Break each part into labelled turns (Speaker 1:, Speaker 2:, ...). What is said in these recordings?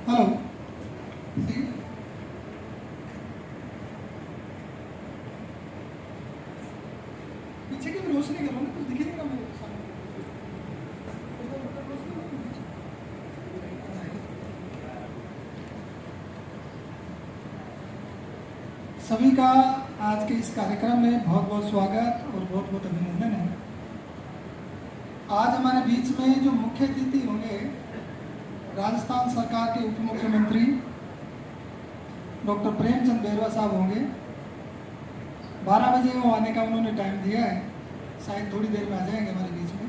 Speaker 1: Hello. पीछे की भी रोशनी करो ना, कुछ दिखे नहीं मेरे सामने। सभी का आज के इस कार्यक्रम में बहुत बहुत स्वागत और बहुत बहुत अभिनंदन है। आज हमारे बीच में जो मुख्य अतिथि होंगे राजस्थान सरकार के उप मुख्यमंत्री डॉक्टर प्रेमचंद बैरवा साहब होंगे। 12 बजे वो आने का उन्होंने टाइम दिया है, शायद थोड़ी देर में आ जाएंगे हमारे बीच में।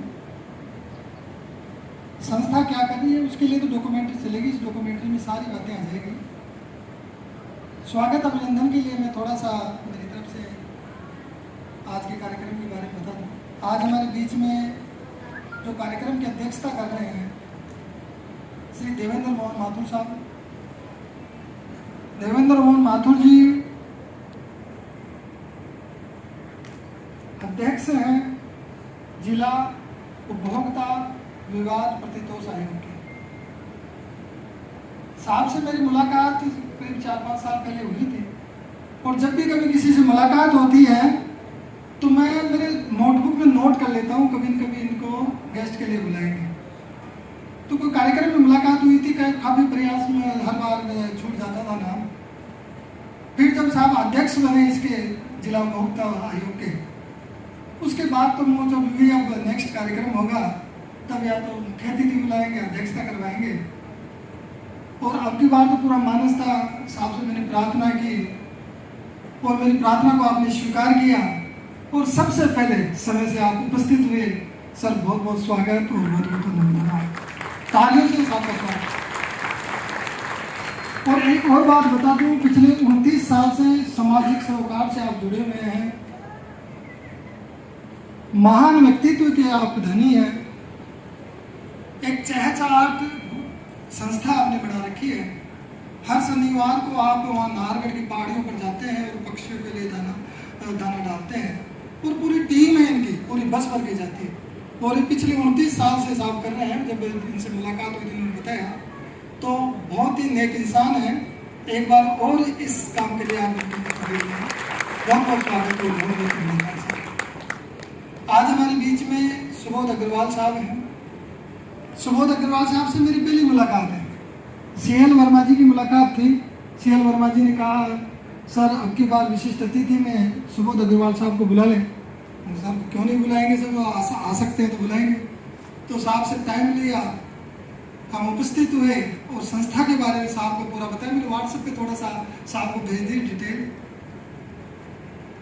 Speaker 1: संस्था क्या कर रही है उसके लिए तो डॉक्यूमेंट्री चलेगी, इस डॉक्यूमेंट्री में सारी बातें आ जाएगी। स्वागत अभिनंदन के लिए मैं थोड़ा सा मेरी तरफ से आज के कार्यक्रम के बारे में बता दूँ। आज हमारे बीच में जो कार्यक्रम की अध्यक्षता कर रहे हैं श्री देवेंद्र मोहन माथुर साहब। देवेंद्र मोहन माथुर जी अध्यक्ष हैं जिला उपभोक्ता विवाद प्रतितोष आयोग के। साहब से मेरी मुलाकात करीब 4-5 साल पहले हुई थी और जब भी कभी किसी से मुलाकात होती है तो मैं मेरे नोटबुक में नोट कर लेता हूँ कभी न कभी इनको गेस्ट के लिए बुलाएंगे। तो कोई कार्यक्रम में मुलाकात हुई थी, काफ़ी प्रयास में हर बार छूट जाता था नाम। फिर जब साहब अध्यक्ष बने इसके जिला उपभोक्ता आयोग के, उसके बाद तो वो जब भी अब नेक्स्ट कार्यक्रम होगा तब या तो मुख्य अतिथि बुलाएंगे, अध्यक्षता करवाएंगे। और अब की बार तो पूरा मानस था, साहब से मैंने प्रार्थना की और मेरी प्रार्थना को आपने स्वीकार किया और सबसे पहले समय से आप उपस्थित हुए। सर बहुत बहुत स्वागत और बहुत बहुत धन्यवाद। तालियों से आपका स्वागत। और एक और बात बता दूं, पिछले 29 साल से सामाजिक सरोकार से आप जुड़े हुए हैं। महान व्यक्तित्व के आप धनी हैं। एक चहचहाट संस्था आपने बना रखी है। हर शनिवार को आप वहाँ नाहरगढ़ की पहाड़ियों पर जाते हैं और पक्षियों के लिए दाना डालते हैं और पूरी टीम है इनकी, पूरी बस भर के जाती है। और ये पिछले 29 साल से साहब कर रहे हैं। जब इनसे मुलाकात हुई थी उन्होंने बताया तो बहुत ही नेक इंसान है। एक बार और इस काम के लिए आप बहुत बहुत स्वागत और बहुत बहुत धन्यवाद। आज हमारे बीच में सुबोध अग्रवाल साहब हैं। सुबोध अग्रवाल साहब से मेरी पहली मुलाकात है। CL वर्मा जी की मुलाकात थी। CL वर्मा जी ने कहा सर अब की बार विशिष्ट अतिथि में सुबोध अग्रवाल साहब को बुला लें। सर क्यों नहीं बुलाएंगे, सर वो आ सकते हैं तो बुलाएंगे। तो साहब से टाइम लिया, हम उपस्थित हुए और संस्था के बारे में साहब को पूरा बताया। मैंने व्हाट्सएप पे थोड़ा सा साहब को भेज दी डिटेल।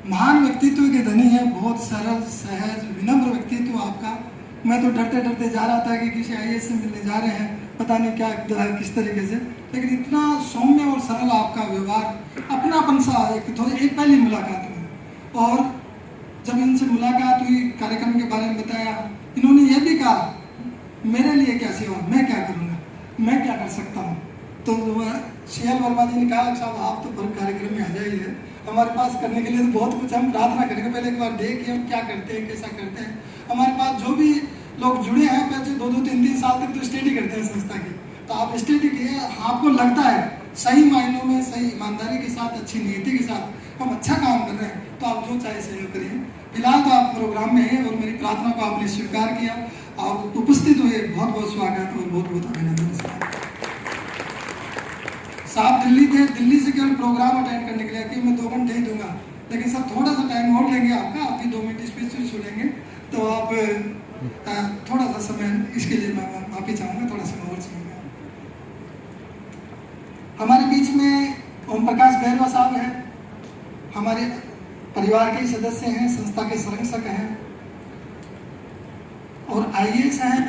Speaker 1: महान व्यक्तित्व के धनी है, बहुत सरल सहज विनम्र व्यक्तित्व आपका। मैं तो डरते डरते जा रहा था कि किसी IAS से मिलने जा रहे हैं, पता नहीं क्या किस तरीके से, लेकिन इतना सौम्य और सरल आपका व्यवहार, अपनापन सा एक पहली मुलाकात हुई। और जब इनसे मुलाकात हुई, कार्यक्रम के बारे में बताया, इन्होंने ये भी कहा मेरे लिए क्या सेवा, मैं क्या करूँगा, मैं क्या कर सकता हूँ। तो CL वर्मा जी ने कहा साहब आप तो पर कार्यक्रम में आ जाइए, हमारे पास करने के लिए तो बहुत कुछ, हम प्रार्थना करेंगे, पहले एक बार देखिए हम क्या करते हैं, कैसा करते हैं। हमारे पास जो भी लोग जुड़े हैं पहले 2-3 साल तक तो स्टडी करते हैं संस्था की, तो आप स्टडी किए, आपको लगता है सही मायनों में सही ईमानदारी के साथ, अच्छी नीति के साथ हम अच्छा काम कर रहे हैं, तो आप जो चाहे सहयोग करिए। फिलहाल तो आप प्रोग्राम में हैं और मेरी प्रार्थना को आपने स्वीकार किया, आप उपस्थित हुए, बहुत बहुत स्वागत और बहुत बहुत अभिनंदन। साहब दिल्ली थे, दिल्ली से केवल प्रोग्राम अटेंड करने के लिए कि मैं 2 घंटे ही दूंगा, लेकिन सर थोड़ा सा टाइम और लेंगे आपका, आपकी 2 मिनट स्पीच सुनेंगे, तो आप थोड़ा सा समय इसके लिए मैं माफी चाहूँगा, थोड़ा समय और चाहिए। हमारे बीच में ओम प्रकाश बैरवा साहब हैं, हमारे परिवार के सदस्य हैं, संस्था के संरक्षक हैं और IAS हैं,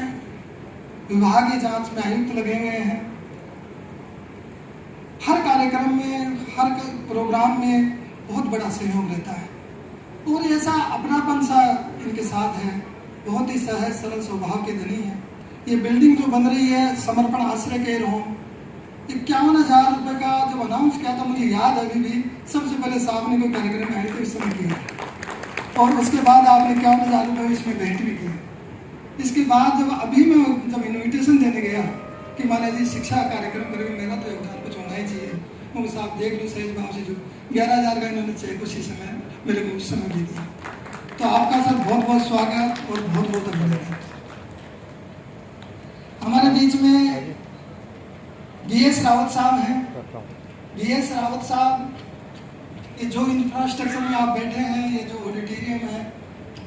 Speaker 1: विभागीय जांच में आयुक्त लगे हुए हैं। हर कार्यक्रम में, हर प्रोग्राम में बहुत बड़ा सहयोग रहता है और ऐसा अपनापन सा इनके साथ है। बहुत ही सहज सरल स्वभाव के धनी है। ये बिल्डिंग जो बन रही है समर्पण आश्रय केयर होम, 51,000 रुपये का जब अनाउंस किया था, मुझे याद है अभी भी, सबसे पहले साहब ने कोई कार्यक्रम में आए थे उस समय किया और उसके बाद आपने 51,000 रुपये इसमें भेंट भी किया। इसके बाद जब अभी मैं जब इन्विटेशन देने गया कि मान लीजिए शिक्षा कार्यक्रम करेंगे, मेरा तो योगदान कुछ होना ही चाहिए। मगर साहब देख लो सहज भाव से जो 11,000 का इन्होंने चेक उसी समय मेरे को उस समय भी दिया। तो आपका सर बहुत बहुत स्वागत और बहुत बहुत अभिनंदन। हमारे बीच में BS रावत साहब हैं। BS रावत साहब, ये जो इंफ्रास्ट्रक्चर में आप बैठे हैं, ये जो ऑडिटोरियम है,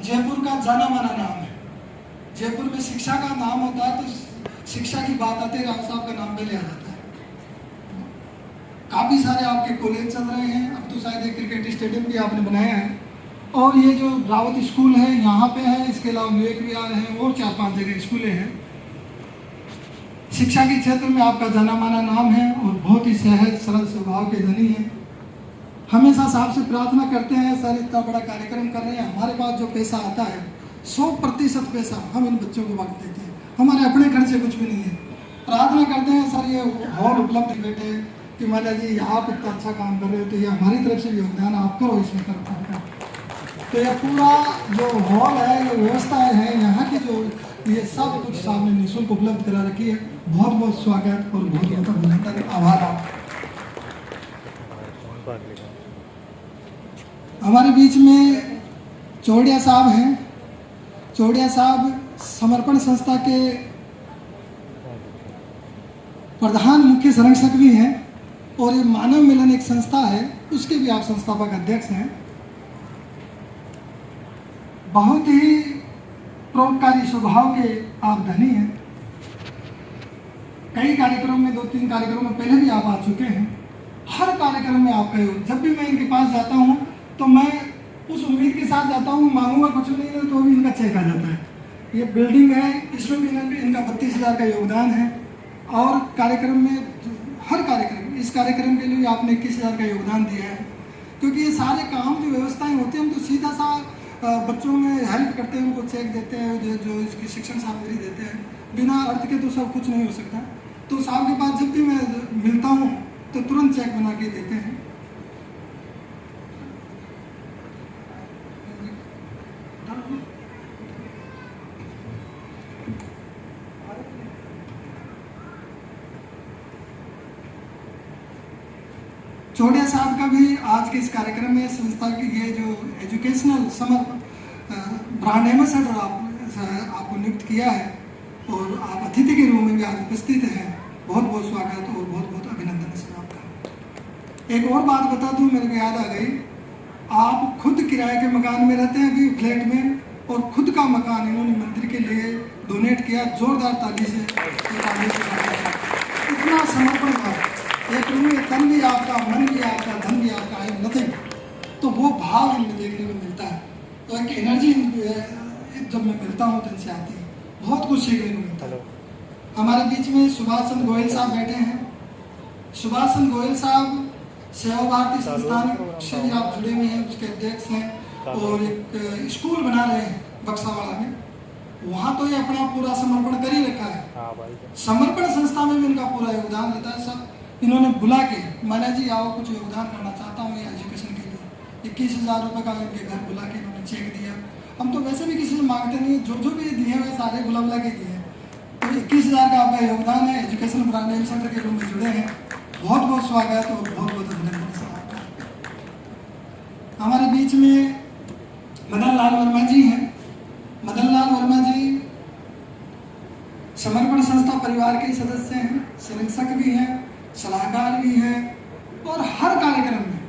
Speaker 1: जयपुर का जाना माना नाम है। जयपुर में शिक्षा का नाम होता है तो शिक्षा की बात आते रावत साहब का नाम पहले आ जाता है। काफ़ी सारे आपके कॉलेज चल रहे हैं, अब तो शायद एक क्रिकेट स्टेडियम भी आपने बनाया है। और ये जो रावत स्कूल है यहाँ पे है, इसके अलावा विवेक विहार है और 4-5 जगह स्कूलें हैं। शिक्षा के क्षेत्र में आपका जाना माना नाम है और बहुत ही सहज सरल स्वभाव के धनी हैं। हमेशा साहब से प्रार्थना करते हैं, सर इतना बड़ा कार्यक्रम कर रहे हैं, हमारे पास जो पैसा आता है 100% पैसा हम इन बच्चों को बांट देते हैं, हमारे अपने खर्चे कुछ भी नहीं है। प्रार्थना करते हैं सर ये हॉल उपलब्ध बैठे कि माला जी आप इतना अच्छा काम कर रहे हो तो ये हमारी तरफ से योगदान आप करो इसमें कर। तो ये पूरा जो हॉल है, ये व्यवस्थाएं हैं यहाँ की, जो ये सब कुछ सामने निःशुल्क उपलब्ध करा रखी है। बहुत बहुत स्वागत और बहुत बहुत अभिनंदन, आभार आप। हमारे बीच में चौड़िया साहब हैं। चौड़िया साहब समर्पण संस्था के प्रधान मुख्य संरक्षक भी हैं और ये मानव मिलन एक संस्था है, उसके भी आप संस्थापक अध्यक्ष हैं। बहुत ही परोपकारी स्वभाव के आप धनी हैं। कई कार्यक्रमों में, 2-3 कार्यक्रमों में पहले भी आप आ चुके हैं। हर कार्यक्रम में आप कहे, जब भी मैं इनके पास जाता हूँ तो मैं उस उम्मीद के साथ जाता हूँ, मांगूंगा कुछ नहीं तो भी इनका चेक आ जाता है। ये बिल्डिंग है, इसमें भी इनका 32,000 का योगदान है। और कार्यक्रम में हर कार्यक्रम, इस कार्यक्रम के लिए आपने 21,000 का योगदान दिया है। क्योंकि ये सारे काम जो व्यवस्थाएं होती हैं, हम तो सीधा सा बच्चों में हेल्प करते हैं, उनको चेक देते हैं, जो इसकी शिक्षण सामग्री देते हैं। बिना अर्थ के तो सब कुछ नहीं हो सकता। तो साहब के पास जब भी मैं मिलता हूँ तो तुरंत चेक बना के देते हैं। चौड़िया साहब का भी आज के इस कार्यक्रम में संस्था की ये जो एजुकेशनल समर ब्रांड एम्बेसडर आपको नियुक्त किया है और आप अतिथि के रूप में भी आज उपस्थित हैं। बहुत बहुत स्वागत और बहुत बहुत अभिनंदन सर आपका। एक और बात बता दूं, मेरे को याद आ गई, आप खुद किराए के मकान में रहते हैं अभी फ्लैट में, और खुद का मकान इन्होंने मंदिर के लिए डोनेट किया। जोरदार ताली से इतना समर्पण भाव, एक रूम तन भी आपका, मन भी आपका, धन भी आपका, आई नथिंग, तो वो भाव इनमें देखने को मिलता है। तो एक एनर्जी जब मैं मिलता हूँ तो इनसे आती है, बहुत कुछ सीखने को मिलता है। हमारे बीच में सुभाष चंद्र गोयल साहब बैठे हैं। सुभाष चंद्र गोयल साहब सेवा भारती संस्थान से भी आप जुड़े हुए हैं, उसके अध्यक्ष हैं और एक स्कूल बना रहे हैं बक्सावाड़ा में। वहाँ तो ये अपना पूरा समर्पण कर ही रखा है। समर्पण संस्था में भी इनका पूरा योगदान रहता है। सब इन्होंने बुला के, माना जी आओ कुछ योगदान करना चाहता हूँ ये एजुकेशन के लिए, 21,000 रुपये का इनके घर बुला के इन्होंने चेक दिया। हम तो वैसे भी किसी से मांगते नहीं, जो भी दिए हुए सारे बुला बुला के दिए। तो 21,000 का आपका योगदान है, एजुकेशन ब्रांड एम्बेसडर के रूप में जुड़े हैं। बहुत बहुत स्वागत और बहुत बहुत अभिनंदन सर आपका। हमारे बीच में मदन लाल वर्मा जी हैं। मदन लाल वर्मा जी समर्पण संस्था परिवार के सदस्य हैं, संरक्षक भी हैं, सलाहकार भी हैं और हर कार्यक्रम में,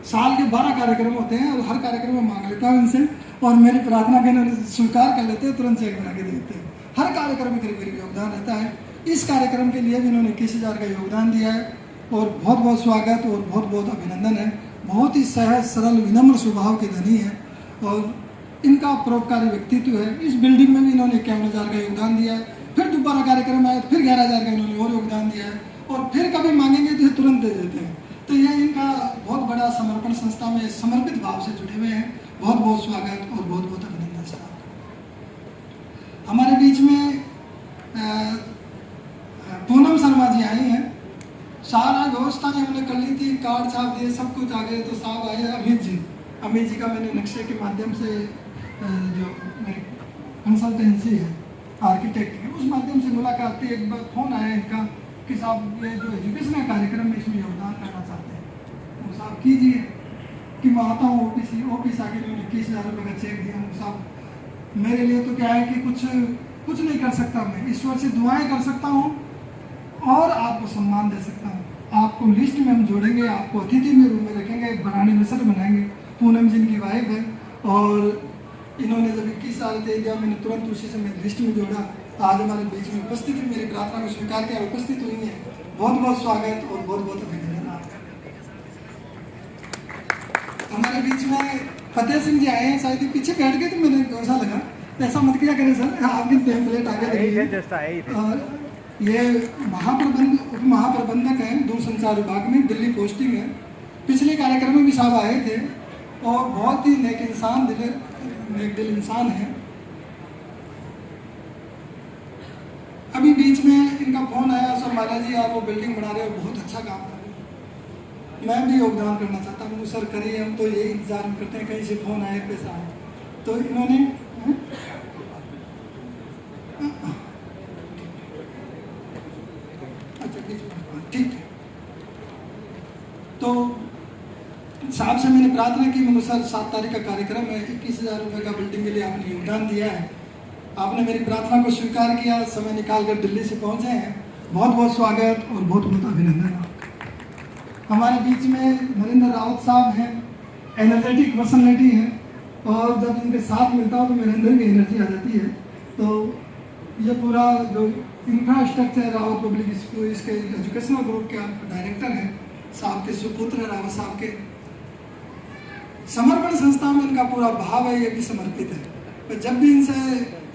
Speaker 1: साल के 12 कार्यक्रम होते हैं और हर कार्यक्रम में मांग लेता हूँ उनसे और मेरी प्रार्थना के स्वीकार कर लेते हैं, तुरंत चेक बना के देते हैं। हर कार्यक्रम में करीब करीब योगदान रहता है। इस कार्यक्रम के लिए भी इन्होंने 21,000 का योगदान दिया है और बहुत बहुत स्वागत और बहुत बहुत अभिनंदन है। बहुत ही सहज सरल विनम्र स्वभाव के धनी है और इनका परोपकारी व्यक्तित्व है। इस बिल्डिंग में भी इन्होंने 51,000 का योगदान दिया है। फिर दोबारा कार्यक्रम आया, फिर 11,000 का इन्होंने और योगदान दिया है और फिर कभी मांगेंगे तो तुरंत दे देते हैं। तो ये इनका बहुत बड़ा समर्पण संस्था में समर्पित भाव से जुड़े हुए हैं। बहुत बहुत स्वागत और बहुत बहुत अभिनंदन सर। हमारे बीच में पूनम शर्मा जी आई हैं। सारा व्यवस्था हमने कर ली थी, कार्ड छाप दिए, सब कुछ आ गए। तो साहब आए अमित जी का मैंने नक्शे के माध्यम से जो मेरी कंसल्टेंसी है आर्किटेक्ट हैं, उस माध्यम से मुलाकात थी। एक बार फ़ोन आया इनका कि साहब ये जो एजुकेशनल कार्यक्रम में इसमें योगदान करना चाहते हैं, वो साहब कीजिए। कि मैं आता हूँ ऑफिस आके मैंने 21,000 रुपये का चेक दिया। साहब मेरे लिए तो क्या है कि कुछ नहीं कर सकता, मैं ईश्वर से दुआएं कर सकता हूँ और आपको सम्मान दे सकता हूँ। आपको लिस्ट में हम जोड़ेंगे, आपको अतिथि में रूम में रखेंगे, एक बनानी मिसर बनाएंगे। पूनम जिनकी वाइफ है और इन्होंने जब 21,000 दे दिया, मैंने तुरंत उसी से मैं लिस्ट में जोड़ा। आज हमारे बीच में उपस्थित है, मेरी प्रार्थना को स्वीकार किया, उपस्थित हुई है। बहुत बहुत स्वागत और बहुत बहुत अभिनंदन आपका। हमारे बीच में फतेह सिंह जी आए हैं, शायद ही पीछे बैठ गए तो मैंने ऐसा लगा, ऐसा मत किया करें सर, आपकी टेम्पलेट आगे लगी। और ये उप महाप्रबंधक हैं दूरसंचार विभाग में, दिल्ली पोस्टिंग है। पिछले कार्यक्रम में भी साहब आए थे और बहुत ही नेक दिल इंसान है। अभी बीच में इनका फोन आया, सर माला जी आप वो बिल्डिंग बना रहे हो, बहुत अच्छा काम कर रहे हो, मैं भी योगदान करना चाहता हूँ। सर करिए, हम तो यही इंतजार करते हैं कहीं से फोन आए, पैसा आए। तो इन्होंने ठीक है, तो साहब से मैंने प्रार्थना की, मुझे सर 7 तारीख का कार्यक्रम है, 21,000 रुपये का बिल्डिंग के लिए आपने योगदान दिया है, आपने मेरी प्रार्थना को स्वीकार किया, समय निकाल कर दिल्ली से पहुंचे हैं। बहुत बहुत स्वागत और बहुत बहुत अभिनंदन आपका। हमारे बीच में नरेंद्र रावत साहब हैं, एनर्जेटिक पर्सनैलिटी हैं और जब इनके साथ मिलता हूँ तो मेरे अंदर भी एनर्जी आ जाती है। तो ये पूरा जो इंफ्रास्ट्रक्चर रावत पब्लिक स्कूल, इसके एजुकेशनल ग्रुप के डायरेक्टर हैं, साहब के सुपुत्र रावत साहब के। समर्पण संस्था में इनका पूरा भाव है, ये भी समर्पित है। मैं जब भी इनसे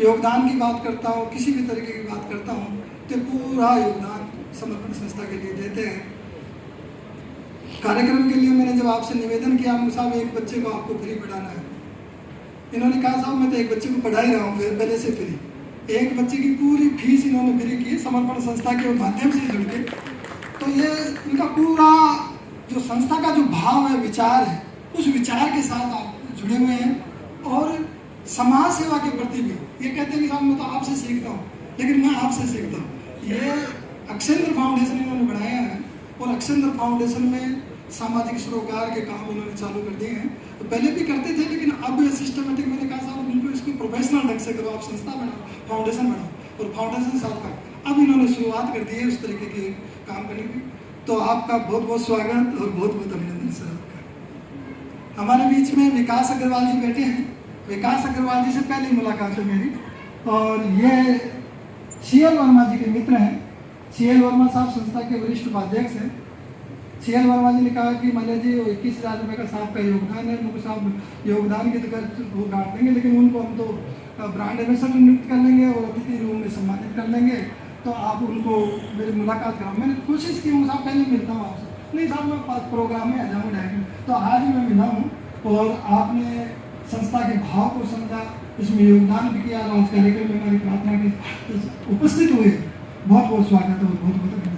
Speaker 1: योगदान की बात करता हूँ, किसी भी तरीके की बात करता हूँ, तो पूरा योगदान समर्पण संस्था के लिए देते हैं। कार्यक्रम के लिए मैंने जब आपसे निवेदन किया, साहब एक बच्चे को आपको फ्री पढ़ाना है, इन्होंने कहा साहब मैं तो एक बच्चे को पढ़ा ही रहा हूँ, फिर पहले से फ्री। एक बच्चे की पूरी फीस इन्होंने फ्री की समर्पण संस्था के माध्यम से जुड़ के। तो ये इनका पूरा जो संस्था का जो भाव है, विचार है, उस विचार के साथ आप जुड़े हुए हैं और समाज सेवा के प्रति भी। ये कहते हैं कि साहब मैं तो आपसे सीखता हूँ, लेकिन मैं आपसे सीखता हूँ। ये अक्षेंद्र फाउंडेशन इन्होंने बनाया है और अक्षेंद्र फाउंडेशन में सामाजिक सरोकार के काम इन्होंने चालू कर दिए हैं। तो पहले भी करते थे, लेकिन अब ये सिस्टमेटिक, मैंने कहा साहब उनको इसको प्रोफेशनल ढंग से करो, आप संस्था बनाओ, फाउंडेशन बनाओ और फाउंडेशन साथ का अब इन्होंने शुरुआत कर दी है उस तरीके के काम करने की। तो आपका बहुत बहुत स्वागत और बहुत बहुत अभिनंदन सर आपका। हमारे बीच में विकास अग्रवाल जी बैठे हैं। विकास अग्रवाल जी से पहली मुलाकात है मेरी और ये CL वर्मा जी के मित्र हैं। CL वर्मा साहब संस्था के वरिष्ठ उपाध्यक्ष हैं। CL वर्मा जी ने कहा कि मल्ले जी 21,000 रुपये का साहब का योगदान है, उनको साहब योगदान की तो वो गाँट देंगे, लेकिन उनको हम तो ब्रांड एम्बेसडर नियुक्त कर लेंगे और अतिथि रूम में सम्मानित कर लेंगे, तो आप उनको मेरी मुलाकात कराओ। मैंने कोशिश की, साहब पहले मिलता हूँ आपसे, नहीं साहब मैं प्रोग्राम में आ जाऊँ डायरेक्ट। तो आज ही मैं मिला हूँ और आपने संस्था के भाव को समझा, इसमें योगदान भी किया और कार्यक्रम में हमारी प्रार्थना की उपस्थित हुए। बहुत बहुत स्वागत और बहुत बहुत अभिनंदन।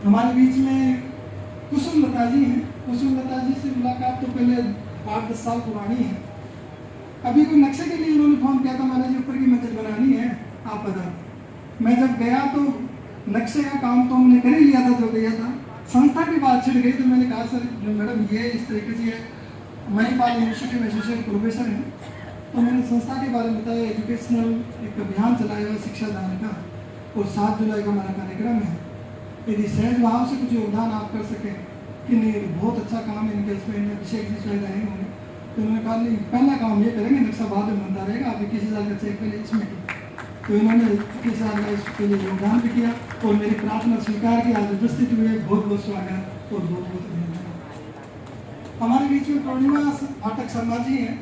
Speaker 1: हमारे बीच में कुसुम लता जी हैं। कुसुम लता जी से मुलाकात तो पहले 8-10 साल पुरानी है। अभी कोई नक्शे के लिए उन्होंने फोन किया था, मैंने जी ऊपर की मंजिल बनानी है, आप बता। मैं जब गया तो नक्शे का काम तो हमने कर ही लिया था, जो गया था। संस्था की बात छिड़ गई तो मैंने कहा सर मैडम ये इस तरीके से है, मणिपाल इनिशिएटिव एसोसिएट प्रोफेसर है, तो मैंने संस्था के बारे में बताया। एजुकेशनल एक अभियान चलाया हुआ शिक्षा दान का और 7 जुलाई का हमारा कार्यक्रम है। यदि सहज भाव से कुछ योगदान आप कर सकें कि नहीं बहुत अच्छा काम है इनके, इसमें अभिषेक जी शायद आए होंगे, तो उन्होंने कहा नहीं पहला काम ये करेंगे, नक्शा बाद में बनता रहेगा, आप 21,000 का चेक पहले इसमें। तो इन्होंने 21,000 का इसके लिए योगदान भी किया और मेरी प्रार्थना स्वीकार की, आज उपस्थित हुए। बहुत बहुत स्वागत और बहुत बहुत अभिनंदन। हमारे बीच में पूर्णिमा फाटक शर्मा जी हैं,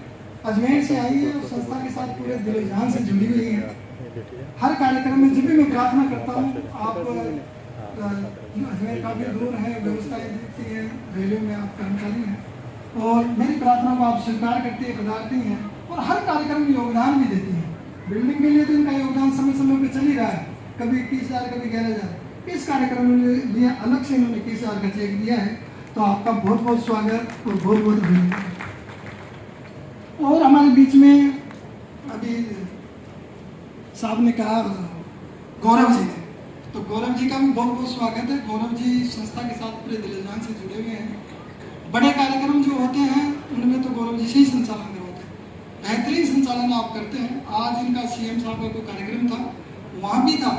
Speaker 1: अजमेर से आई है और संस्था के साथ पूरे दिल जान से जुड़ी हुई है। हर कार्यक्रम में जब भी मैं प्रार्थना करता हूँ, आप अजमेर काफ़ी दूर है, व्यवस्थाएं देखती है, रेलवे में आप कर्मचारी हैं और मेरी प्रार्थना को आप स्वीकार करती है, पधारती हैं और हर कार्यक्रम में योगदान भी देती हैं। बिल्डिंग के लिए तो इनका योगदान समय समय पर चल ही रहा है, कभी 21,000 कभी 11,000। इस कार्यक्रम में लिए अलग से इन्होंने 21,000 का चेक दिया है, तो आपका बहुत बहुत स्वागत और बहुत बहुत अभिनंदन। और हमारे बीच में अभी साहब ने कहा गौरव जी ने, तो गौरव जी का भी बहुत बहुत स्वागत है। गौरव जी संस्था के साथ पूरे दिल जान से जुड़े हुए हैं। बड़े कार्यक्रम जो होते हैं उनमें तो गौरव जी से ही संचालन करवाते हैं, बेहतरीन संचालन आप करते हैं। आज इनका सीएम साहब का कोई कार्यक्रम था, वहाँ भी था,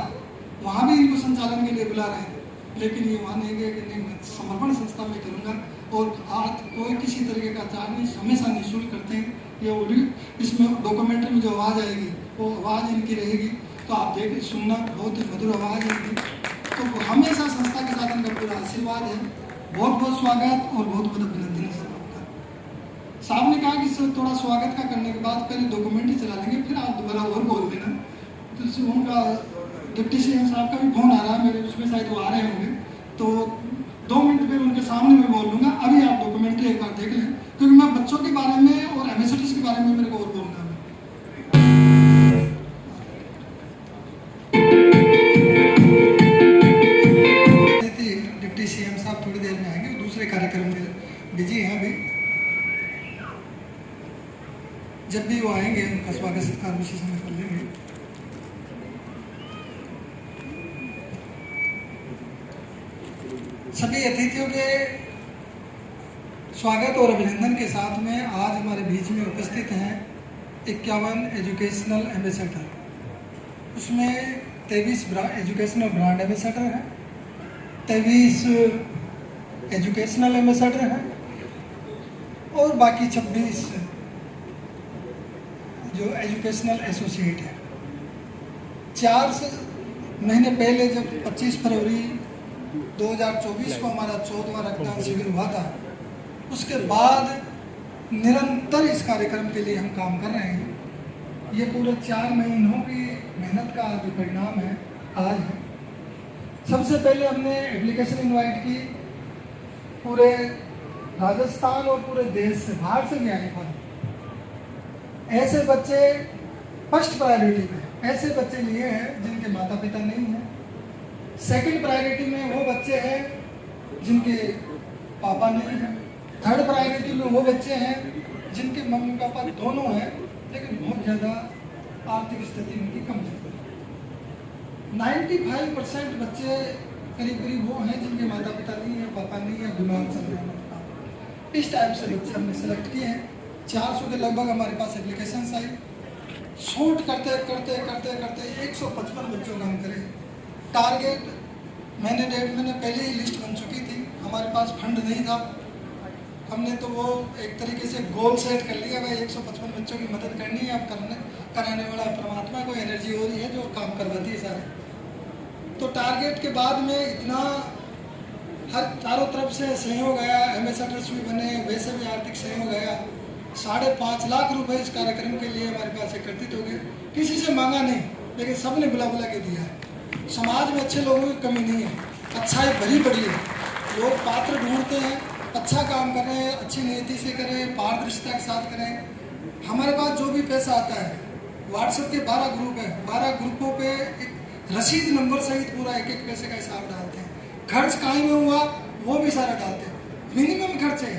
Speaker 1: वहाँ भी इनको संचालन के लिए बुला रहे हैं, लेकिन ये वहाँ नहीं गए कि नहीं मैं समर्पण संस्था में करूँगा। और आज कोई किसी तरीके का चार्ज नहीं, हमेशा निःशुल्क करते हैं। ये इसमें डॉक्यूमेंट्री में जो आवाज़ आएगी वो आवाज़ इनकी रहेगी, तो आप देख सुनना, बहुत ही मधुर आवाज़ है इनकी। तो हमेशा संस्था के साथ इनका पूरा आशीर्वाद है। बहुत बहुत स्वागत और बहुत बहुत अभिनंदन है सर आपका। साहब ने कहा कि सर थोड़ा स्वागत का करने के बाद पहले डॉक्यूमेंट्री चला लेंगे, फिर आप दोबारा और बोल देना। तो उनका डिप्टी सीएम साहब का भी फोन आ रहा है मेरे, उसमें शायद वो आ रहे होंगे, तो 2 मिनट में उनके सामने मैं बोल लूँगा। अभी आप डॉक्यूमेंट्री एक बार देख लें, क्योंकि मैं बच्चों के बारे में और एम्बेसडर्स के बारे में मेरे को और बोलना है। डिप्टी सीएम साहब थोड़ी देर में आएंगे, दूसरे कार्यक्रम में बिजी हैं अभी। जब भी वो आएंगे उनका स्वागत सत्कार उसी समय कर लेंगे। सभी अतिथियों के स्वागत और अभिनंदन के साथ में आज हमारे बीच में उपस्थित हैं 51 एजुकेशनल एम्बेसडर। उसमें 23 एजुकेशनल ब्रांड एम्बेसडर हैं, 23 एजुकेशनल एम्बेसडर हैं और बाकी 26 जो एजुकेशनल एसोसिएट है। 4 महीने पहले जब 25 फरवरी 2024 को हमारा 14वां रक्तदान शिविर हुआ था, उसके बाद निरंतर इस कार्यक्रम के लिए हम काम कर रहे हैं। ये पूरे 4 महीनों की मेहनत का जो परिणाम है आज है। सबसे पहले हमने एप्लीकेशन इनवाइट की पूरे राजस्थान और पूरे देश से, बाहर से भी आने वाले ऐसे बच्चे फर्स्ट प्रायोरिटी में ऐसे बच्चे लिए हैं जिनके माता पिता नहीं हैं। सेकंड प्रायोरिटी में वो बच्चे हैं जिनके पापा नहीं हैं। थर्ड प्रायोरिटी में वो बच्चे हैं जिनके मम्मी पापा दोनों हैं, लेकिन बहुत ज़्यादा आर्थिक स्थिति उनकी कमजोर है। 95% बच्चे करीब करीब वो हैं जिनके माता पिता नहीं है, पापा नहीं है, बीमार चल रहे हैं। इस टाइप से बच्चे हमने सेलेक्ट किए हैं। 400 के लगभग हमारे पास एप्लीकेशन आई। शॉर्ट करते करते करते करते 155 बच्चों का हम करें। टारगेट महीने 1.5 महीने पहले ही लिस्ट बन चुकी थी, हमारे पास फंड नहीं था। हमने तो वो एक तरीके से गोल सेट कर लिया, भाई 155 बच्चों की मदद करनी है। अब कराने वाला परमात्मा को एनर्जी हो रही है जो काम करवाती है सारे। तो टारगेट के बाद में इतना हर चारों तरफ से सहयोग आया, एम्बेसडर्स भी बने, वैसे भी आर्थिक सहयोग आया। 5.5 लाख रुपए इस कार्यक्रम के लिए हमारे पास एकत्रित हो गए। किसी से मांगा नहीं, लेकिन सब ने बुला बुला के दिया है। समाज में अच्छे लोगों की कमी नहीं है, अच्छाई भरी पड़ी है। लोग पात्र ढूंढते हैं, अच्छा काम कर रहे हैं, अच्छी नीति से करें, पारदर्शिता के साथ करें। हमारे पास जो भी पैसा आता है, व्हाट्सएप के 12 ग्रुप है, 12 ग्रुपों पे एक रसीद नंबर सहित पूरा एक एक पैसे का हिसाब डालते हैं। खर्च कहीं में हुआ वो भी सारा डालते हैं। मिनिमम खर्च है,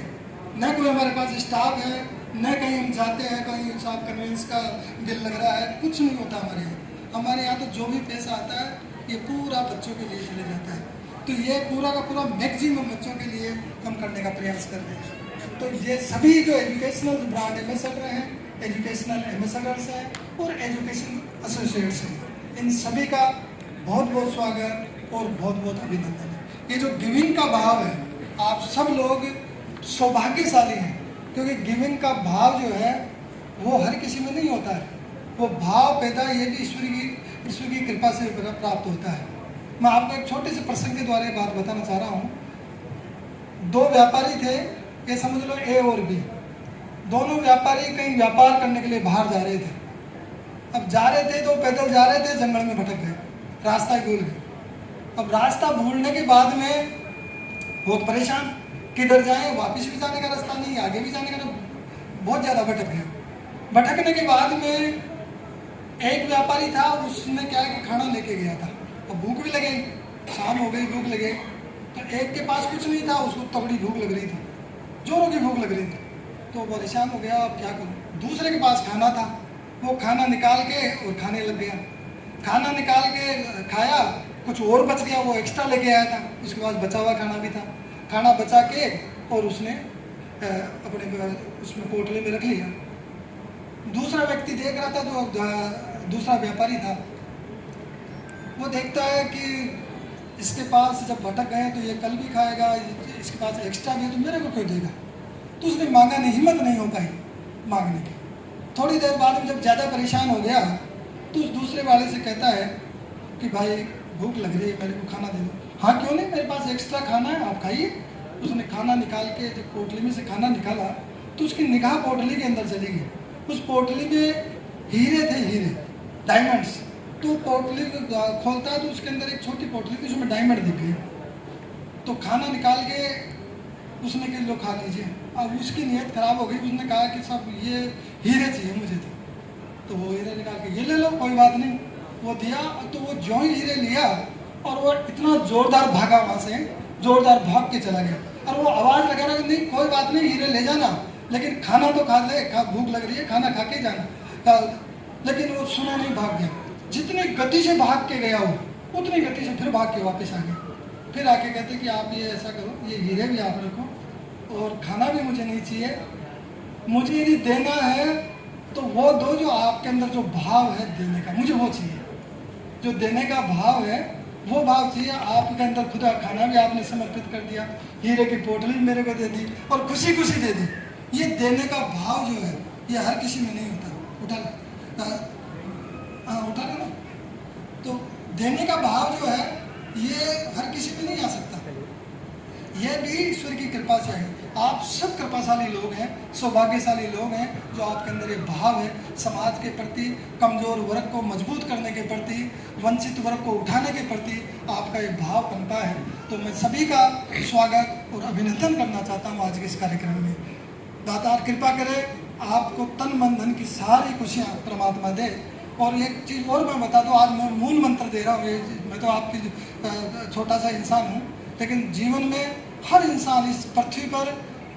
Speaker 1: न कोई हमारे पास स्टाफ है, न कहीं हम जाते हैं कहीं साहब कन्वेंस का बिल लग रहा है, कुछ नहीं होता हमारे यहाँ। हमारे यहाँ तो जो भी पैसा आता है ये पूरा बच्चों के लिए चले जाता है। तो ये पूरा का पूरा मैक्सिमम बच्चों के लिए हम करने का प्रयास कर रहे हैं। तो ये सभी जो एजुकेशनल ब्रांड एम्बेसडर हैं, एजुकेशनल एम्बेसडर्स हैं और एजुकेशन एसोसिएट्स हैं, इन सभी का बहुत बहुत स्वागत और बहुत बहुत अभिनंदन है। ये जो गिविंग का भाव है, आप सब लोग सौभाग्यशाली हैं, क्योंकि गिविंग का भाव जो है वो हर किसी में नहीं होता है। वो भाव पैदा ये भी ईश्वर की कृपा से प्राप्त होता है। मैं आपको एक छोटे से प्रसंग के द्वारा बात बताना चाह रहा हूँ। 2 व्यापारी थे, ये समझ लो ए और बी। दोनों व्यापारी कहीं व्यापार करने के लिए बाहर जा रहे थे। अब जा रहे थे तो पैदल जा रहे थे, जंगल में भटक गए, रास्ता ही भूल गए। अब रास्ता भूलने के बाद में बहुत परेशान, किधर जाएं, वापस भी जाने का रास्ता नहीं, आगे भी जाने का नहीं, बहुत ज़्यादा भटक गए। भटकने के बाद में एक व्यापारी था, उसने क्या कि खाना लेके गया था। अब भूख भी लगे, शाम हो गई, भूख लगे, तो एक के पास कुछ नहीं था, उसको तगड़ी भूख लग रही थी, जोरों की भूख लग रही थी। तो परेशान हो गया, अब क्या करूं। दूसरे के पास खाना था, वो खाना निकाल के और खाने लग गया। खाना निकाल के खाया, कुछ और बच गया, वो एक्स्ट्रा लेके आया था, उसके पास बचा हुआ खाना भी था। खाना बचा के और उसने अपने उसमें पोटली में रख लिया। दूसरा व्यक्ति देख रहा था, जो दूसरा व्यापारी था, वो देखता है कि इसके पास जब भटक गए तो ये कल भी खाएगा, इसके पास एक्स्ट्रा भी है तो मेरे को क्यों देगा। तो उसने मांगा नहीं, हिम्मत नहीं हो पाई मांगने की। थोड़ी देर बाद में जब ज़्यादा परेशान हो गया तो उस दूसरे वाले से कहता है कि भाई भूख लग रही है, मेरे को खाना दे दो। हाँ क्यों नहीं, मेरे पास एक्स्ट्रा खाना है, आप खाइए। उसने खाना निकाल के जब पोटली में से खाना निकाला तो उसकी निगाह पोटली के अंदर चली गई। उस पोटली में हीरे थे, हीरे, डायमंड्स। तो पोटली खोलता है तो उसके अंदर एक छोटी पोटली थी, उसमें डायमंड दिख गए। तो खाना निकाल के उसने कहा लो खा लीजिए। अब उसकी नीयत खराब हो गई, उसने कहा कि सब ये हीरे चाहिए मुझे। तो वो हीरे निकाल के ये ले लो, कोई बात नहीं, वो दिया। तो वो जो ही हीरे लिया और वो इतना जोरदार भागा, वहाँ से जोरदार भाग के चला गया। और वो आवाज़ लगा रहा कि नहीं कोई बात नहीं, हीरे ले जाना, लेकिन खाना तो खा ले, भूख लग रही है, खाना खा के जाना। लेकिन वो सुना नहीं, भाग गया। जितनी गति से भाग के गया वो उतनी गति से फिर भाग के वापस आ गया। फिर आके कहते कि आप ये ऐसा करो, ये हीरे भी आप रखो और खाना भी मुझे नहीं चाहिए, मुझे यदि देना है तो वो दो जो आपके अंदर जो भाव है देने का, मुझे वो चाहिए। जो देने का भाव है वो भाव चाहिए। आपके अंदर खुदा खाना भी आपने समर्पित कर दिया, हीरे की पोटली मेरे को दे दी और खुशी खुशी दे दी। ये देने का भाव जो है ये हर किसी में नहीं होता। उठा लेना। तो देने का भाव जो है ये हर किसी में नहीं आ सकता। यह भी ईश्वर की कृपा से है। आप सब कृपाशाली लोग हैं, सौभाग्यशाली लोग हैं जो आपके अंदर ये भाव है समाज के प्रति, कमज़ोर वर्ग को मजबूत करने के प्रति, वंचित वर्ग को उठाने के प्रति आपका ये भाव बनता है। तो मैं सभी का स्वागत और अभिनंदन करना चाहता हूँ आज के इस कार्यक्रम में। दातार कृपा करे आपको तन मन धन की सारी खुशियाँ परमात्मा दे। और एक चीज़ और मैं बता दूँ, आज मैं मूल मंत्र दे रहा हूँ। मैं तो आपकी छोटा सा इंसान हूँ, लेकिन जीवन में हर इंसान इस पृथ्वी पर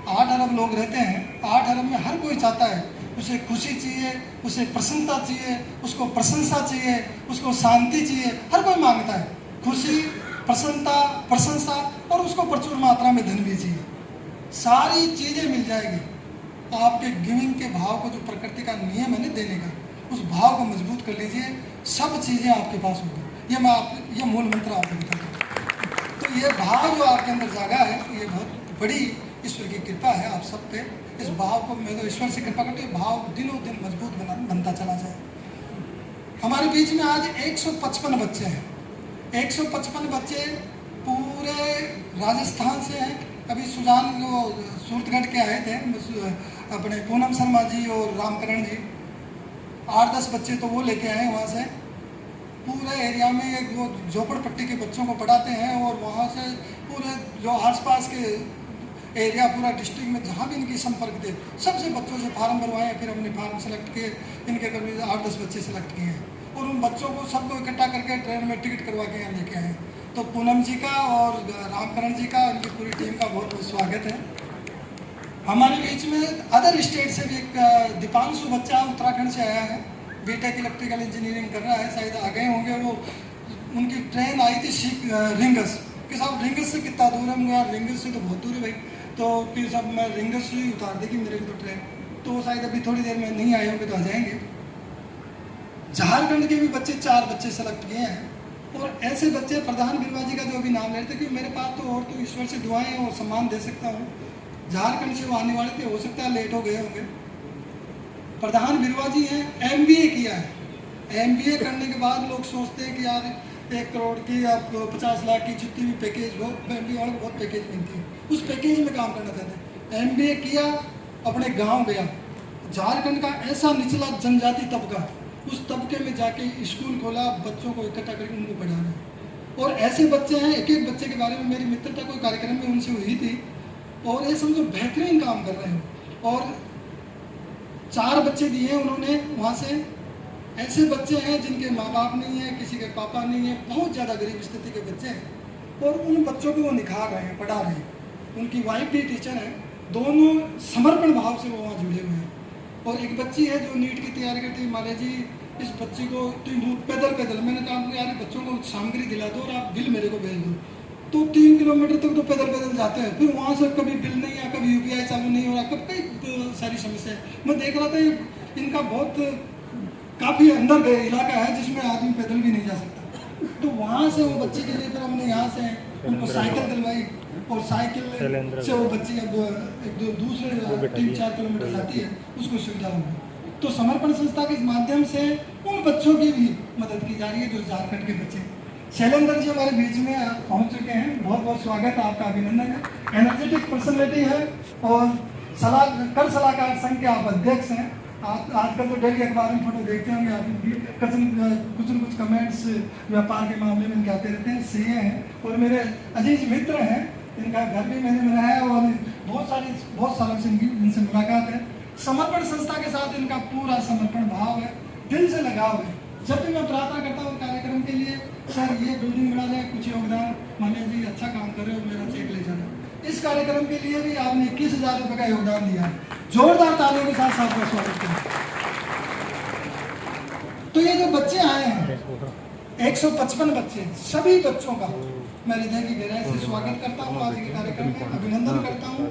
Speaker 1: 8 अरब लोग रहते हैं। 8 अरब में हर कोई चाहता है, उसे खुशी चाहिए, उसे प्रसन्नता चाहिए, उसको प्रशंसा चाहिए, उसको शांति चाहिए। हर कोई मांगता है खुशी, प्रसन्नता, प्रशंसा और उसको प्रचुर मात्रा में धन भी चाहिए। सारी चीज़ें मिल जाएगी आपके गिविंग के भाव को, जो प्रकृति का नियम है ना देने का, उस भाव को मजबूत कर लीजिए, सब चीज़ें आपके पास होगी। ये मूल मंत्र आपको बता दूँ। तो ये भाव जो आपके अंदर जागा है, ये बहुत बड़ी ईश्वर की कृपा है आप सब पे। इस भाव को मैं तो ईश्वर से कृपा करती हूँ, भाव दिनों दिन मजबूत बनता चला जाए। हमारे बीच में आज 155 बच्चे हैं। 155 बच्चे पूरे राजस्थान से हैं। अभी सुजान जो सूरतगढ़ के आए थे, अपने पूनम शर्मा जी और रामकरण जी, 8-10 बच्चे तो वो लेके आए वहाँ से। पूरे एरिया में एक वो झोपड़पट्टी के बच्चों को पढ़ाते हैं और वहाँ से पूरे जो आसपास के एरिया, पूरा डिस्ट्रिक्ट में जहाँ भी इनकी संपर्क थे, सबसे बच्चों से फार्म भरवाए। फिर हमने फार्म सेलेक्ट किए, इनके करीब 8-10 बच्चे सेलेक्ट किए हैं और उन बच्चों को सबको इकट्ठा करके ट्रेन में टिकट करवा के यहाँ लेके आए। तो पूनम जी का और रामकरण जी का, उनकी पूरी टीम का बहुत बहुत स्वागत है। हमारे बीच में अदर स्टेट से भी एक दीपांशु बच्चा उत्तराखंड से आया है, बीटेक इलेक्ट्रिकल इंजीनियरिंग कर रहा है, शायद आ गए होंगे वो। उनकी ट्रेन आई थी रिंगस कि साहब रिंगस से कितना दूर है? यार रिंगस से तो बहुत दूर है भाई। तो फिर सब मैं रिंगस से ही उतार देगी मेरे को तो ट्रेन। तो वो शायद अभी थोड़ी देर में नहीं आए होंगे तो आ जाएंगे। झारखंड के भी बच्चे 4 बच्चे सेलेक्ट किए हैं। और ऐसे बच्चे, प्रधान बिरवा जी का जो अभी नाम लेते, क्योंकि मेरे पास तो और तो ईश्वर से दुआएं और सम्मान दे सकता हूँ। झारखंड से वो आने वाले थे, हो सकता है लेट हो गए होंगे। प्रधान बिरवा जी हैं, MBA किया है। MBA करने के बाद लोग सोचते हैं कि यार 1 करोड़ की या 50 लाख की जितनी भी पैकेज हो, MBA वालों को बहुत पैकेज मिलती है, उस पैकेज में काम करना चाहते हैं। MBA किया, अपने गांव गया। झारखंड का ऐसा निचला जनजाति तबका, उस तबके में जाके स्कूल खोला, बच्चों को इकट्ठा करके उनको पढ़ाना। और ऐसे बच्चे हैं, एक एक बच्चे के बारे में मेरी मित्रता कोई कार्यक्रम में उनसे हुई थी और ये समझो बेहतरीन काम कर रहे हो। और 4 बच्चे दिए उन्होंने वहाँ से। ऐसे बच्चे हैं जिनके माँ बाप नहीं है, किसी के पापा नहीं है, बहुत ज़्यादा गरीब स्थिति के बच्चे हैं और उन बच्चों को वो निखार रहे हैं, पढ़ा रहे हैं। उनकी वाइफ भी टीचर है, दोनों समर्पण भाव से वो वहाँ जुड़े हुए हैं। और एक बच्ची है जो नीट की तैयारी करती है, माले जी इस बच्ची को इतनी दूर पैदल पैदल, मैंने कहा यार बच्चों को सामग्री दिला दो और आप बिल मेरे को भेज दो। तो 3 किलोमीटर तक तो पैदल पैदल जाते हैं, फिर वहाँ से कभी बिल नहीं आया, कभी UPI चालू नहीं हो रहा, कब कई सारी समस्या है। मैं देख रहा था इनका बहुत काफ़ी अंदर गए इलाका है जिसमें आदमी पैदल भी नहीं जा सकता। तो वहाँ से वो बच्चे के लिए फिर हमने यहाँ से उनको साइकिल दिलवाई, और साइकिल से वो बच्ची अब एक दो दूसरे 3-4 किलोमीटर जाती है, उसको सुविधा होगी। तो समर्पण संस्था के माध्यम से उन बच्चों की भी मदद की जा रही है जो झारखंड के बच्चे। शैलेंद्र जी हमारे बीच में पहुंच चुके हैं, बहुत बहुत स्वागत है आपका, अभिनंदन है। एनर्जेटिक पर्सनैलिटी है और कर सलाहकार संघ के आप अध्यक्ष हैं। आजकल तो डेली अखबार में फोटो देखते होंगे आप, कुछ न कुछ कमेंट्स व्यापार के मामले में कहते रहते हैं, सीए हैं और मेरे अजीज मित्र हैं। इनका घर भी मैंने बनाया और बहुत सालों से इनसे मुलाकात है। समर्पण संस्था के साथ इनका पूरा समर्पण भाव है, दिल से लगाव है। जब भी मैं प्रार्थना करता हूँ कार्यक्रम के लिए, सर ये बिल्डिंग बना दें, कुछ योगदान, मान्य जी अच्छा काम कर रहे हो, मेरा चेक ले जाना। इस कार्यक्रम के लिए भी आपने 21,000 रुपये का योगदान दिया है। जोरदार तालियों के साथ आपका स्वागत करें। तो ये जो बच्चे आए हैं 155 बच्चे, सभी बच्चों का मैं हृदय की गहराई से स्वागत करता हूँ, आज के कार्यक्रम में अभिनंदन करता हूँ।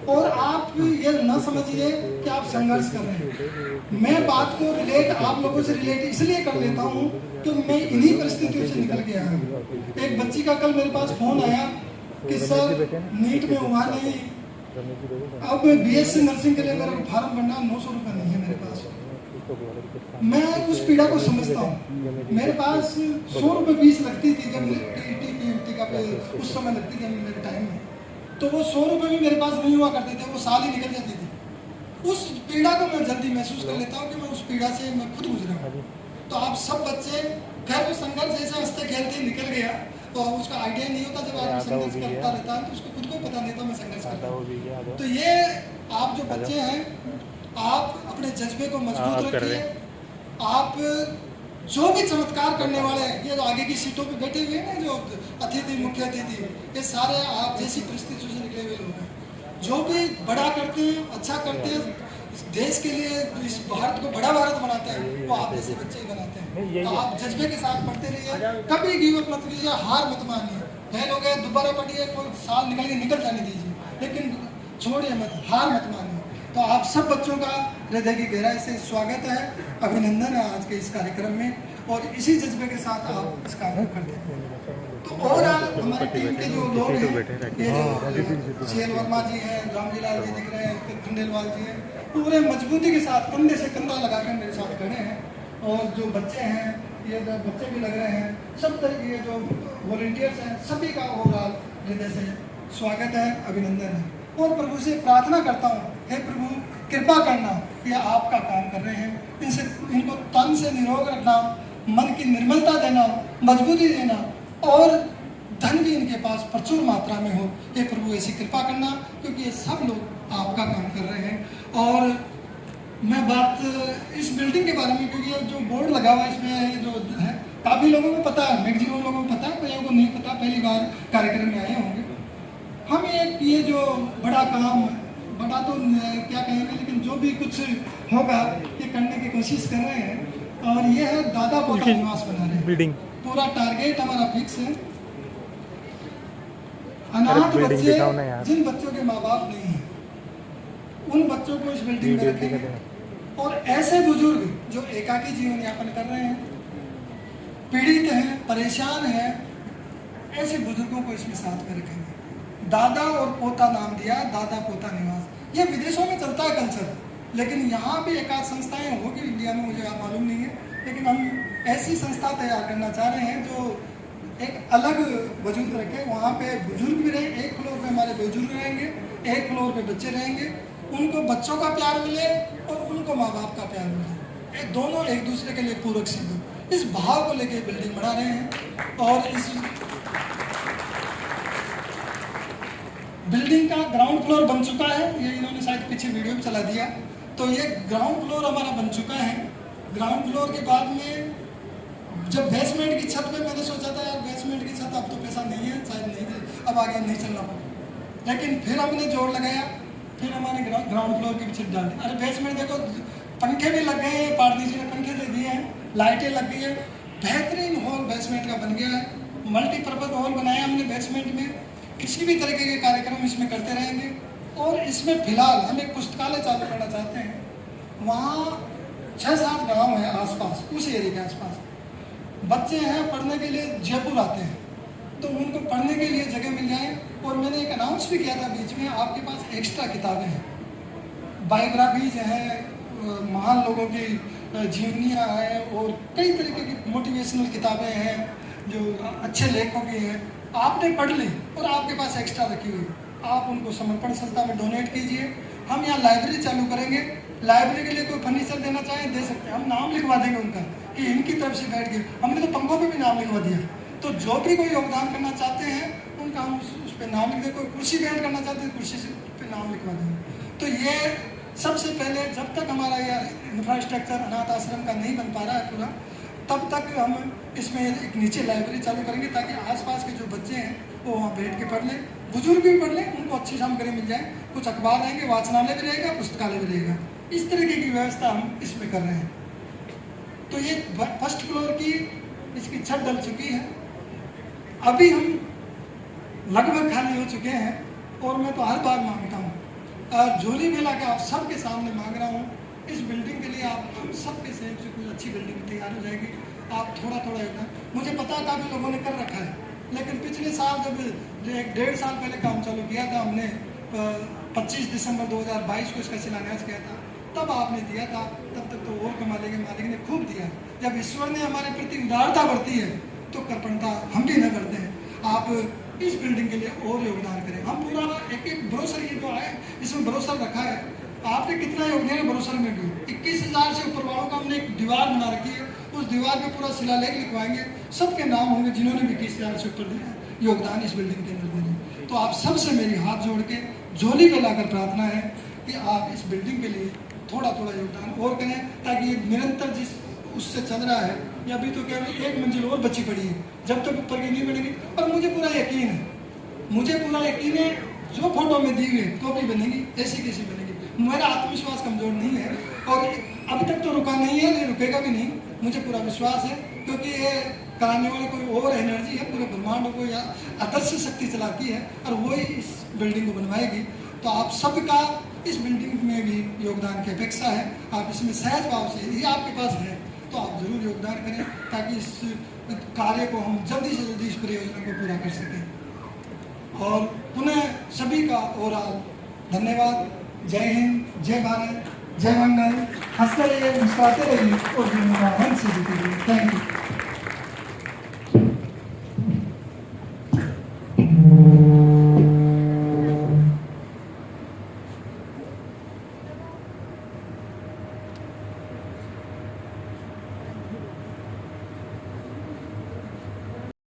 Speaker 1: और आप ये न समझिए कि आप संघर्ष कर रहे हैं। मैं बात को रिलेट आप लोगों से रिलेट इसलिए कर लेता हूँ कि मैं इन्हीं परिस्थितियों से निकल के आया हूँ। एक बच्ची का कल मेरे पास फोन आया कि सर नीट में हुआ नहीं, अब BSc नर्सिंग के लिए मेरा फॉर्म भरना 900 रुपये नहीं है मेरे पास। मैं उस पीड़ा को समझता हूँ। मेरे पास 100 रुपये फीस लगती थी जब TET का उस समय लगती थी मेरे टाइम में, तो वो 100 रुपये भी मेरे पास नहीं हुआ करते थे, वो साल ही निकल जाती थी। उस पीड़ा को मैं जल्दी महसूस कर लेता हूँ कि मैं उस पीड़ा से मैं खुद गुजरा हूँ। तो आप सब बच्चे खैर वो संघर्ष जैसे हंसते खेलते निकल गया, तो उसका आइडिया नहीं होता जब आदमी संघर्ष करता रहता है तो उसको खुद को पता नहीं था मैं संघर्ष करता हूँ। तो ये आप जो बच्चे हैं, आप अपने जज्बे को मजबूत रखिए। आप जो भी चमत्कार करने वाले हैं, ये जो आगे की सीटों पे बैठे हुए हैं ना, जो अतिथि मुख्य अतिथि, ये सारे आप जैसी परिस्थितियों से निकले हुए लोग हैं। जो भी बड़ा करते हैं, अच्छा करते हैं, इस देश के लिए इस भारत को बड़ा भारत बनाते हैं, वो आप जैसे बच्चे ही बनाते हैं। तो आप जज्बे के साथ पढ़ते रहिए, कभी गिव अप मत कीजिए, हार मत मानिए। फेल हो गए दोबारा पढ़िए, कोई साल निकल जाने दीजिए, लेकिन छोड़िए मत, हार मत मानिए। तो आप सब बच्चों का हृदय की गहराई से स्वागत है, अभिनंदन है आज के इस कार्यक्रम में, और इसी जज्बे के साथ आप इस काम को करते हैं। तो और हमारी टीम के जो लोग हैं, ये जो CL वर्मा जी हैं, रामजी लाल जी दिख रहे हैं, खंडेलवाल जी हैं, पूरे मजबूती के साथ कंधे से कंधा लगाकर मेरे साथ खड़े हैं। और जो बच्चे हैं, ये जो बच्चे भी लग रहे हैं, सब तरह के जो वॉलंटियर्स हैं, सभी का ओवरऑल हृदय से स्वागत है, अभिनंदन है। और प्रभु से प्रार्थना करता हूँ, हे प्रभु कृपा करना, ये आपका काम कर रहे हैं, इनको तन से निरोग रखना, मन की निर्मलता देना, मजबूती देना, और धन भी इनके पास प्रचुर मात्रा में हो। हे प्रभु ऐसी कृपा करना, क्योंकि ये सब लोग आपका काम कर रहे हैं। और मैं बात इस बिल्डिंग के बारे में, क्योंकि जो बोर्ड लगा हुआ है इसमें जो है, काफ़ी लोगों को पता है, मैक्सिमम लोगों को पता है, कईयों को नहीं पता, पहली बार कार्यक्रम में आए होंगे। हम ये जो बड़ा काम, बड़ा तो क्या कहेंगे, लेकिन जो भी कुछ होगा ये करने की कोशिश कर रहे हैं। और ये है दादा पोता निवास बना रहे हैं, बिल्डिंग पूरा टारगेट हमारा फिक्स है। अनाथ बच्चे, जिन बच्चों के माँ बाप नहीं हैं, उन बच्चों को इस बिल्डिंग में रखेंगे। और ऐसे बुजुर्ग जो एकाकी जीवन यापन कर रहे हैं, पीड़ित हैं, परेशान हैं, ऐसे बुजुर्गों को इसमें साथ में रखेंगे। दादा और पोता नाम दिया, दादा पोता निवास। ये विदेशों में चलता है कल्चर, लेकिन यहाँ भी एकाध संस्थाएं होगी इंडिया में, मुझे मालूम नहीं है, लेकिन हम ऐसी संस्था तैयार करना चाह रहे हैं जो एक अलग वजूद रखे। वहाँ पे बुजुर्ग भी रहे, एक फ्लोर पे हमारे बुजुर्ग रहेंगे, एक फ्लोर पे बच्चे रहेंगे, उनको बच्चों का प्यार मिले और उनको माँ बाप का प्यार मिले, ये दोनों एक दूसरे के लिए पूरक सिद्ध हो। इस भाव को लेके बिल्डिंग बना रहे हैं। और इस बिल्डिंग का ग्राउंड फ्लोर बन चुका है, ये इन्होंने शायद पीछे वीडियो में चला दिया। तो ये ग्राउंड फ्लोर हमारा बन चुका है। ग्राउंड फ्लोर के बाद में जब बेसमेंट की छत पे मैंने सोचा था यार बेसमेंट की छत अब तो पैसा नहीं है, शायद नहीं, अब आगे नहीं चलना पड़ा, लेकिन फिर हमने जोड़ लगाया, फिर हमारे ग्राउंड फ्लोर की भी छत डाल दी। अरे बेसमेंट देखो, पंखे भी लग गए हैं, पारदी जी ने पंखे दे दिए हैं, लाइटें लग गई है, बेहतरीन हॉल बेसमेंट का बन गया है, मल्टीपर्पज हॉल बनाया हमने बेसमेंट में, किसी भी तरीके के कार्यक्रम इसमें करते रहेंगे। और इसमें फिलहाल हम एक पुस्तकालय चालू करना चाहते हैं। वहाँ 6-7 गांव हैं आसपास, उस एरिया के आसपास, बच्चे हैं पढ़ने के लिए जयपुर आते हैं, तो उनको पढ़ने के लिए जगह मिल जाए। और मैंने एक अनाउंस भी किया था बीच में, आपके पास एक्स्ट्रा किताबें हैं, बायोग्राफीज हैं, महान लोगों की जीवनियाँ हैं और कई तरीके की मोटिवेशनल किताबें हैं जो अच्छे लेखकों की हैं, आपने पढ़ ली और आपके पास एक्स्ट्रा रखी हुई, आप उनको समर्पण संस्था में डोनेट कीजिए। हम यहाँ लाइब्रेरी चालू करेंगे, लाइब्रेरी के लिए कोई फर्नीचर देना चाहें दे सकते हैं, हम नाम लिखवा देंगे उनका कि इनकी तरफ से बैठ के, हमने तो पंखों पे भी नाम लिखवा दिया। तो जो भी कोई योगदान करना चाहते हैं उनका हम उस पर नाम लिख दें, कोई कुर्सी भेंट करना चाहते हैं कुर्सी पे नाम लिखवा देंगे। तो ये सबसे पहले, जब तक हमारा यह इंफ्रास्ट्रक्चर अनाथ आश्रम का नहीं बन पा रहा है पूरा, तब तक हम इसमें एक नीचे लाइब्रेरी चालू करेंगे ताकि आसपास के जो बच्चे हैं वो वहाँ बैठ के पढ़ लें, बुजुर्ग भी पढ़ लें, उनको अच्छी सामग्री मिल जाए, कुछ अखबार रहेंगे, वाचनालय भी रहेगा, पुस्तकालय भी रहेगा, इस तरीके की व्यवस्था हम इसमें कर रहे हैं। तो ये फर्स्ट फ्लोर की इसकी छत डल चुकी है, अभी हम लगभग खाली हो चुके हैं। और मैं तो हर बार मांगता हूँ, झोली मेला के आप सबके सामने मांग रहा हूँ, इस बिल्डिंग के लिए आप हम सबके सहयोग से कोई अच्छी बिल्डिंग तैयार हो जाएगी। आप थोड़ा थोड़ा योगदान, मुझे पता है काफ़ी लोगों ने कर रखा है, लेकिन पिछले साल जब 1-1.5 साल पहले काम चालू किया था हमने, 25 दिसंबर 2022 को इसका शिलान्यास किया था, तब आपने दिया था, तब तक तो और कमा लेंगे, मालिक ने खूब दिया। जब ईश्वर ने हमारे प्रति उदारता बढ़ती है तो कृपणता हम भी न करते हैं। आप इस बिल्डिंग के लिए और योगदान करें। हम पूरा एक ब्रोशर ये जो है इसमें ब्रोशर रखा है, आपने कितना योगदान है ब्रोशर में भी 21,000 से ऊपर वालों का हमने एक दीवार बना रखी है, उस दीवार पे पूरा शिलालेख लिखवाएंगे, सबके नाम होंगे जिन्होंने भी 21,000 से ऊपर दिया योगदान इस बिल्डिंग के अंदर देने। तो आप सबसे मेरी हाथ जोड़ के झोली पे लाकर प्रार्थना है कि आप इस बिल्डिंग के लिए थोड़ा थोड़ा योगदान और करें, ताकि ये निरंतर जिस उससे चल रहा है, या अभी तो केवल 1 मंजिल और बची पड़ी है, जब तक ऊपर की नहीं बनेगी। और मुझे पूरा यकीन है जो फोटो में दी हुई है कॉपी बनेगी, ऐसी कैसी बनेगी। मेरा आत्मविश्वास कमजोर नहीं है और अभी तक तो रुका नहीं है, रुकेगा भी नहीं, मुझे पूरा विश्वास है, क्योंकि ये कराने वाली कोई और एनर्जी है, पूरे ब्रह्मांड को या अदृश्य शक्ति चलाती है और वही इस बिल्डिंग को बनवाएगी। तो आप सबका इस बिल्डिंग में भी योगदान की अपेक्षा है। आप इसमें सहज भाव से, यदि आपके पास है तो आप जरूर योगदान करें, ताकि इस कार्य को हम जल्दी से जल्दी इस परियोजना को पूरा कर सकें। और पुनः सभी का ओवरऑल धन्यवाद। जय हिंद, जय भारत, जय मंगल। हंसते रहिए, मुस्कुराते रहिए और थैंक यू।